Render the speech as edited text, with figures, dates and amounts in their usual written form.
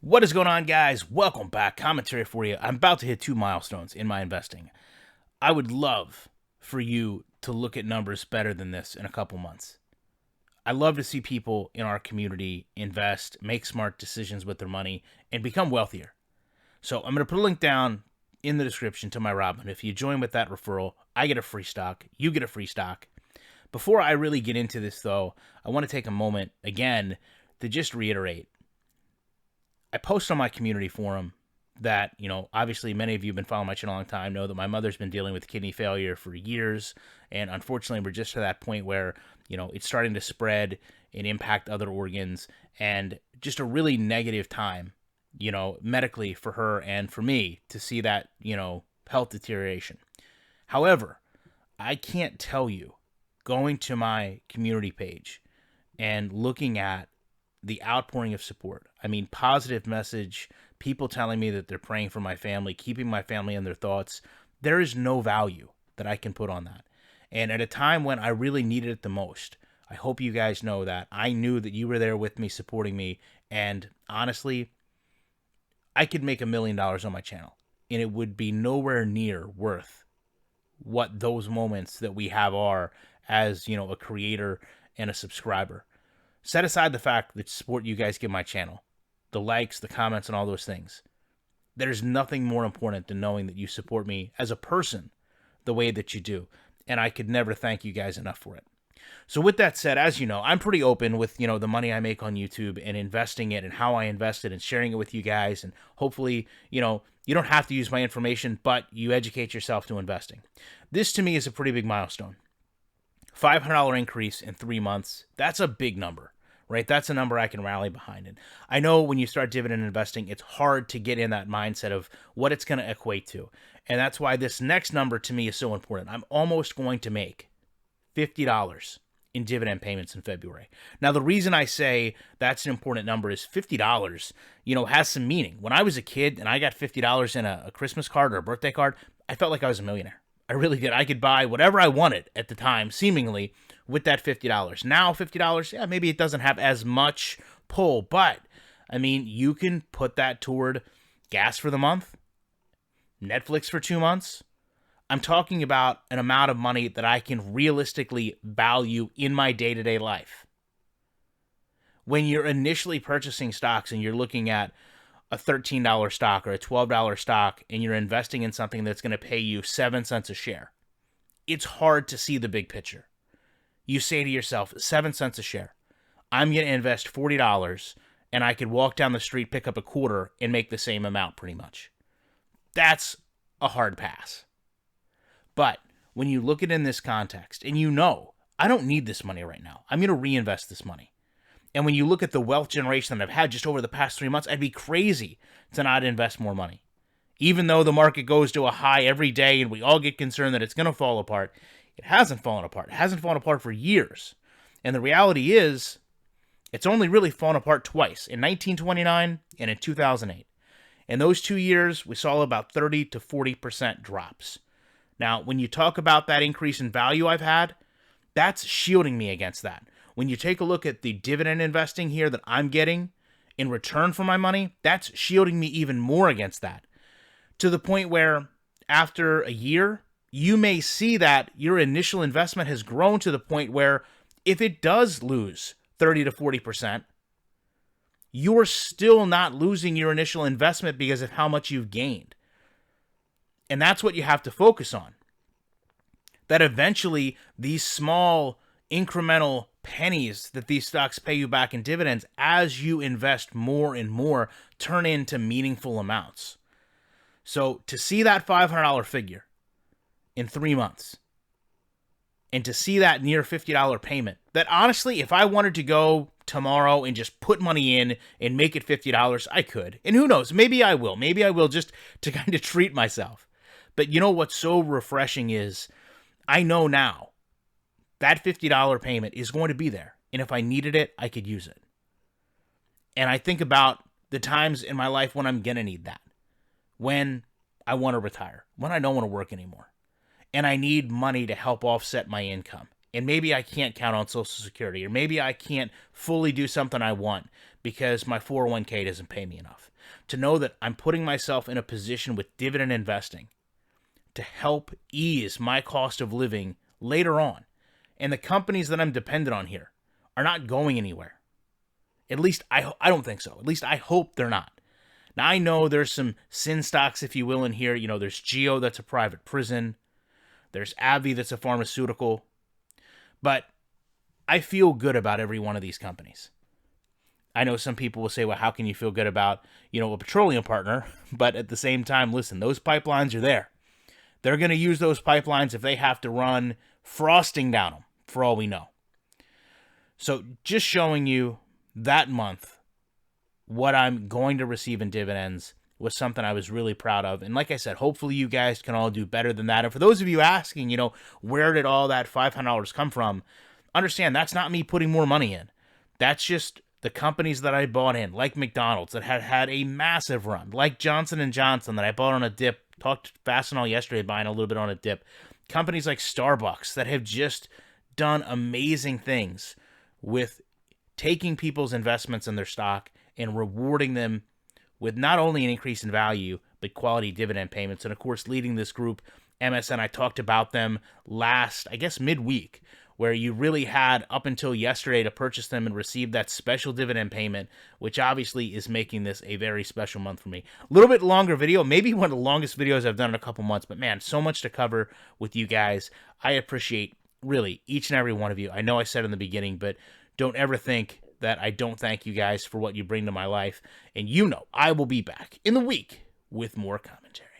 What is going on, guys? Welcome back. Commentary for you. I'm about to hit 2 milestones in my investing. I would love for you to look at numbers better than this in a couple months. I love to see people in our community invest, make smart decisions with their money, and become wealthier. So I'm going to put a link down in the description to my Robin. If you join with that referral, I get a free stock. You get a free stock. Before I really get into this, though, I want to take a moment again to just reiterate. I post on my community forum that, obviously many of you have been following my channel a long time, know that my mother's been dealing with kidney failure for years. And unfortunately, we're just to that point where, it's starting to spread and impact other organs, and just a really negative time, medically for her and for me to see that, health deterioration. However, I can't tell you, going to my community page and looking at the outpouring of support. I mean, positive message, people telling me that they're praying for my family, keeping my family in their thoughts. There is no value that I can put on that. And at a time when I really needed it the most, I hope you guys know that I knew that you were there with me, supporting me. And honestly, I could make $1 million on my channel, and it would be nowhere near worth what those moments that we have are as, a creator and a subscriber. Set aside the fact that support you guys give my channel, the likes, the comments, and all those things. There's nothing more important than knowing that you support me as a person the way that you do. And I could never thank you guys enough for it. So with that said, as you know, I'm pretty open with, the money I make on YouTube and investing it and how I invest it and sharing it with you guys. And hopefully, you don't have to use my information, but you educate yourself to investing. This to me is a pretty big milestone. $500 increase in 3 months. That's a big number, right? That's a number I can rally behind. And I know when you start dividend investing, it's hard to get in that mindset of what it's going to equate to. And that's why this next number to me is so important. I'm almost going to make $50 in dividend payments in February. Now, the reason I say that's an important number is $50, has some meaning. When I was a kid and I got $50 in a Christmas card or a birthday card, I felt like I was a millionaire. I really did. I could buy whatever I wanted at the time, seemingly, with that $50. Now, $50, yeah, maybe it doesn't have as much pull, but, I mean, you can put that toward gas for the month, Netflix for 2 months. I'm talking about an amount of money that I can realistically value in my day-to-day life. When you're initially purchasing stocks and you're looking at a $13 stock or a $12 stock and you're investing in something that's going to pay you 7 cents a share, it's hard to see the big picture. You say to yourself, 7 cents a share. I'm going to invest $40 and I could walk down the street, pick up a quarter, and make the same amount pretty much. That's a hard pass. But when you look at it in this context, and I don't need this money right now. I'm going to reinvest this money. And when you look at the wealth generation that I've had just over the past 3 months, I'd be crazy to not invest more money. Even though the market goes to a high every day and we all get concerned that it's going to fall apart, it hasn't fallen apart. It hasn't fallen apart for years. And the reality is, it's only really fallen apart twice, in 1929 and in 2008. In those 2 years, we saw about 30 to 40% drops. Now, when you talk about that increase in value I've had, that's shielding me against that. When you take a look at the dividend investing here that I'm getting in return for my money, that's shielding me even more against that. To the point where after a year, you may see that your initial investment has grown to the point where if it does lose 30 to 40%, you're still not losing your initial investment because of how much you've gained. And that's what you have to focus on. That eventually these small incremental pennies that these stocks pay you back in dividends as you invest more and more turn into meaningful amounts. So to see that $500 figure in 3 months and to see that near $50 payment, that honestly, if I wanted to go tomorrow and just put money in and make it $50, I could. And who knows, maybe I will. Maybe I will, just to kind of treat myself. But what's so refreshing is I know now that $50 payment is going to be there. And if I needed it, I could use it. And I think about the times in my life when I'm going to need that. When I want to retire. When I don't want to work anymore. And I need money to help offset my income. And maybe I can't count on Social Security. Or maybe I can't fully do something I want because my 401k doesn't pay me enough. to know that I'm putting myself in a position with dividend investing to help ease my cost of living later on. And the companies that I'm dependent on here are not going anywhere. At least I don't think so. At least I hope they're not. Now, I know there's some sin stocks, if you will, in here. You know, there's Geo, that's a private prison. There's AbbVie, that's a pharmaceutical. But I feel good about every one of these companies. I know some people will say, well, how can you feel good about, a petroleum partner? But at the same time, listen, those pipelines are there. They're going to use those pipelines if they have to run frosting down them, for all we know. So just showing you that month what I'm going to receive in dividends was something I was really proud of. And like I said, hopefully you guys can all do better than that. And for those of you asking, where did all that $500 come from? Understand, that's not me putting more money in. That's just the companies that I bought in, like McDonald's that had a massive run, like Johnson & Johnson that I bought on a dip. Talked Fastenal yesterday buying a little bit on a dip. Companies like Starbucks that have just done amazing things with taking people's investments in their stock and rewarding them with not only an increase in value, but quality dividend payments. And of course, leading this group, MSN, I talked about them last, I guess, midweek, where you really had up until yesterday to purchase them and receive that special dividend payment, which obviously is making this a very special month for me. A little bit longer video, maybe one of the longest videos I've done in a couple months, but man, so much to cover with you guys. I appreciate really each and every one of you. I know I said in the beginning, but don't ever think that I don't thank you guys for what you bring to my life. And I will be back in the week with more commentary.